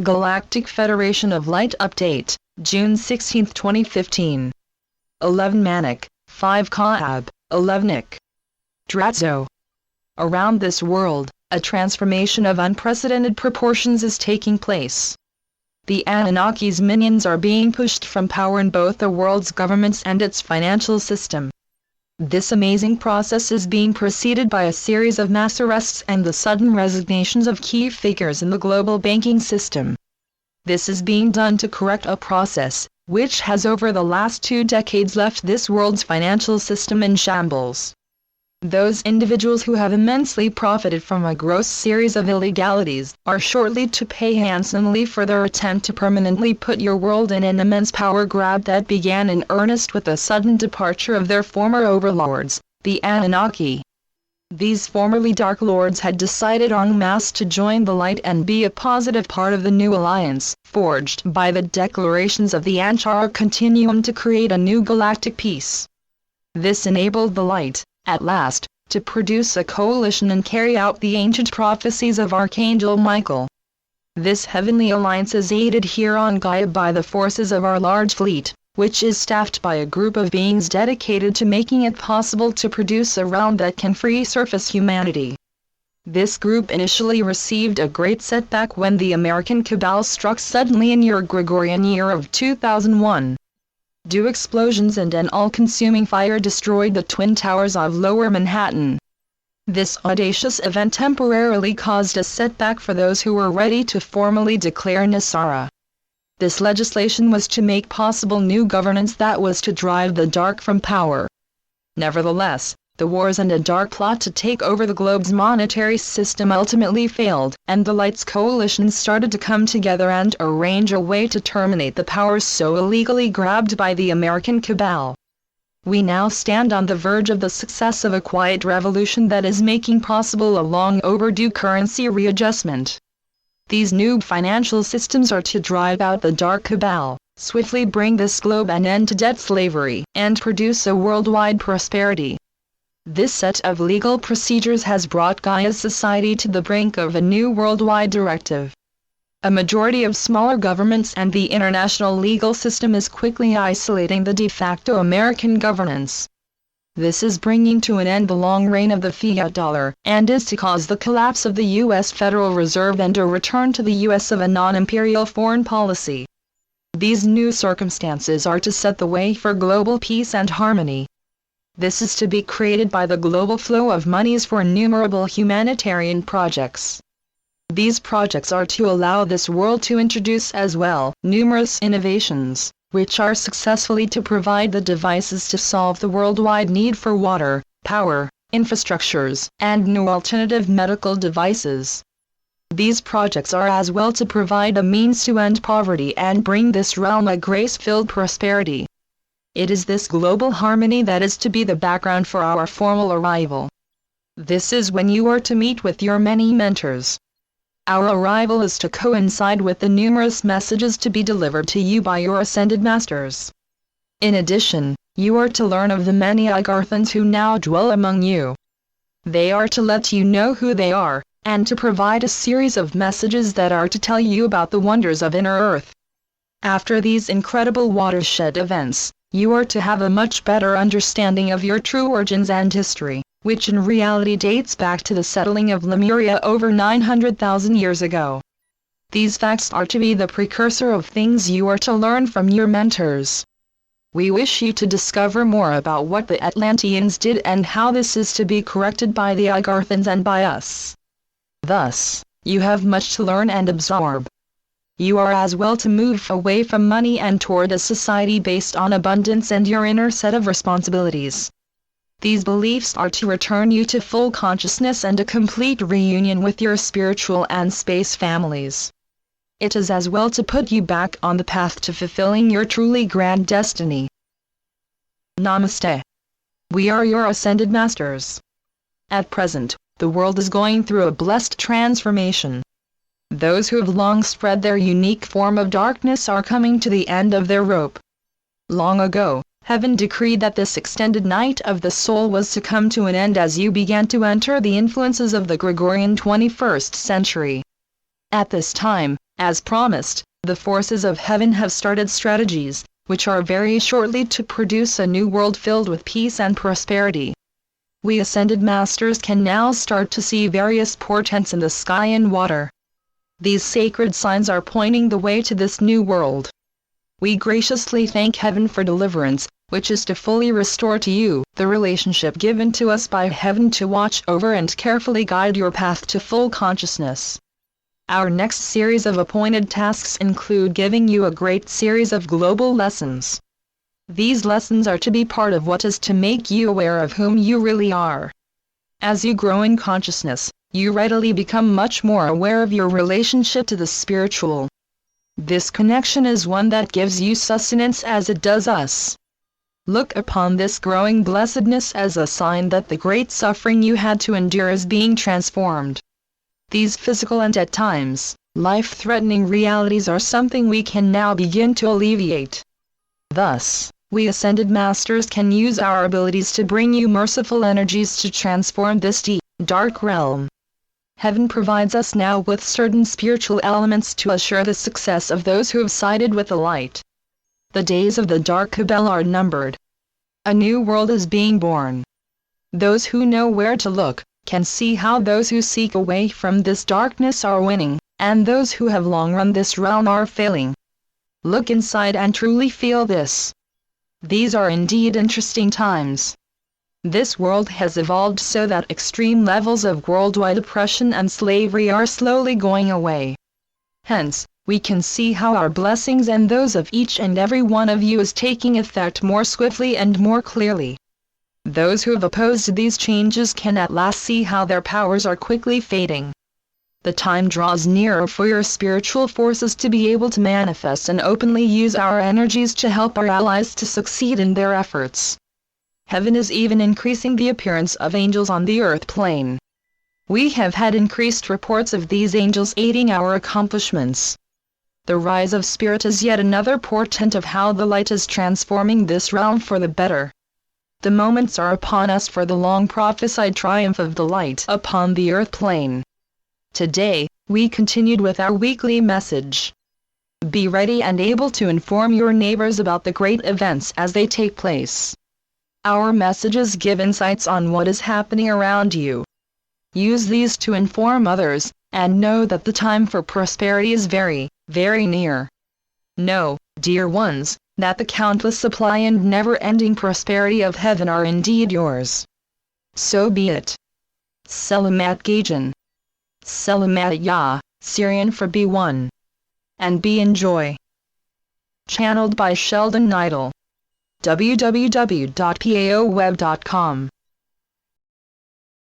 Galactic Federation of Light Update, June 16, 2015. 11 Manik, 5 Kaab, 11 Ik. Dratzo. Around this world, a transformation of unprecedented proportions is taking place. The Anunnaki's minions are being pushed from power in both the world's governments and its financial system. This amazing process is being preceded by a series of mass arrests and the sudden resignations of key figures in the global banking system. This is being done to correct a process, which has over the last 2 decades left this world's financial system in shambles. Those individuals who have immensely profited from a gross series of illegalities are shortly to pay handsomely for their attempt to permanently put your world in an immense power grab that began in earnest with the sudden departure of their former overlords, the Anunnaki. These formerly Dark Lords had decided en masse to join the light and be a positive part of the new alliance, forged by the declarations of the Anchara Continuum to create a new galactic peace. This enabled the light, at last, to produce a coalition and carry out the ancient prophecies of Archangel Michael. This heavenly alliance is aided here on Gaia by the forces of our large fleet, which is staffed by a group of beings dedicated to making it possible to produce a realm that can free surface humanity. This group initially received a great setback when the American cabal struck suddenly in your Gregorian year of 2001. Explosions and an all-consuming fire destroyed the Twin Towers of Lower Manhattan. This audacious event temporarily caused a setback for those who were ready to formally declare Nasara. This legislation was to make possible new governance that was to drive the dark from power. Nevertheless, the wars and a dark plot to take over the globe's monetary system ultimately failed, and the Light's coalition started to come together and arrange a way to terminate the powers so illegally grabbed by the American cabal. We now stand on the verge of the success of a quiet revolution that is making possible a long overdue currency readjustment. These new financial systems are to drive out the dark cabal, swiftly bring this globe an end to debt slavery, and produce a worldwide prosperity. This set of legal procedures has brought Gaia's society to the brink of a new worldwide directive. A majority of smaller governments and the international legal system is quickly isolating the de facto American governance. This is bringing to an end the long reign of the fiat dollar, and is to cause the collapse of the U.S. Federal Reserve and a return to the U.S. of a non-imperial foreign policy. These new circumstances are to set the way for global peace and harmony. This is to be created by the global flow of monies for innumerable humanitarian projects. These projects are to allow this world to introduce as well numerous innovations, which are successfully to provide the devices to solve the worldwide need for water, power, infrastructures, and new alternative medical devices. These projects are as well to provide a means to end poverty and bring this realm a grace-filled prosperity. It is this global harmony that is to be the background for our formal arrival. This is when you are to meet with your many mentors. Our arrival is to coincide with the numerous messages to be delivered to you by your ascended masters. In addition, you are to learn of the many Agarthans who now dwell among you. They are to let you know who they are, and to provide a series of messages that are to tell you about the wonders of inner earth. After these incredible watershed events, you are to have a much better understanding of your true origins and history, which in reality dates back to the settling of Lemuria over 900,000 years ago. These facts are to be the precursor of things you are to learn from your mentors. We wish you to discover more about what the Atlanteans did and how this is to be corrected by the Agarthans and by us. Thus, you have much to learn and absorb. You are as well to move away from money and toward a society based on abundance and your inner set of responsibilities. These beliefs are to return you to full consciousness and a complete reunion with your spiritual and space families. It is as well to put you back on the path to fulfilling your truly grand destiny. Namaste. We are your ascended masters. At present, the world is going through a blessed transformation. Those who have long spread their unique form of darkness are coming to the end of their rope. Long ago, Heaven decreed that this extended night of the soul was to come to an end as you began to enter the influences of the Gregorian 21st century. At this time, As promised, the forces of heaven have started strategies, which are very shortly to produce a new world filled with peace and prosperity. We ascended masters can now start to see various portents in the sky and water. These sacred signs are pointing the way to this new world. We graciously thank heaven for deliverance, which is to fully restore to you the relationship given to us by heaven to watch over and carefully guide your path to full consciousness. Our next series of appointed tasks include giving you a great series of global lessons. These lessons are to be part of what is to make you aware of whom you really are. As you grow in consciousness, you readily become much more aware of your relationship to the spiritual. This connection is one that gives you sustenance as it does us. Look upon this growing blessedness as a sign that the great suffering you had to endure is being transformed. These physical and at times, life-threatening realities are something we can now begin to alleviate. Thus, we ascended masters can use our abilities to bring you merciful energies to transform this deep, dark realm. Heaven provides us now with certain spiritual elements to assure the success of those who have sided with the light. The days of the dark Cabal are numbered. A new world is being born. Those who know where to look can see how those who seek away from this darkness are winning, and those who have long run this realm are failing. Look inside and truly feel this. These are indeed interesting times. This world has evolved so that extreme levels of worldwide oppression and slavery are slowly going away. Hence, we can see how our blessings and those of each and every one of you is taking effect more swiftly and more clearly. Those who have opposed these changes can at last see how their powers are quickly fading. The time draws nearer for your spiritual forces to be able to manifest and openly use our energies to help our allies to succeed in their efforts. Heaven is even increasing the appearance of angels on the earth plane. We have had increased reports of these angels aiding our accomplishments. The rise of spirit is yet another portent of how the light is transforming this realm for the better. The moments are upon us for the long prophesied triumph of the light upon the earth plane. Today, we continued with our weekly message. Be ready and able to inform your neighbors about the great events as they take place. Our messages give insights on what is happening around you. Use these to inform others, and know that the time for prosperity is very, very near. Know, dear ones, that the countless supply and never-ending prosperity of heaven are indeed yours. So be it. Selamat Gajan. Selamat Ya, Syrian for B1. And be enjoy. Channeled by Sheldon Neidl. www.paoweb.com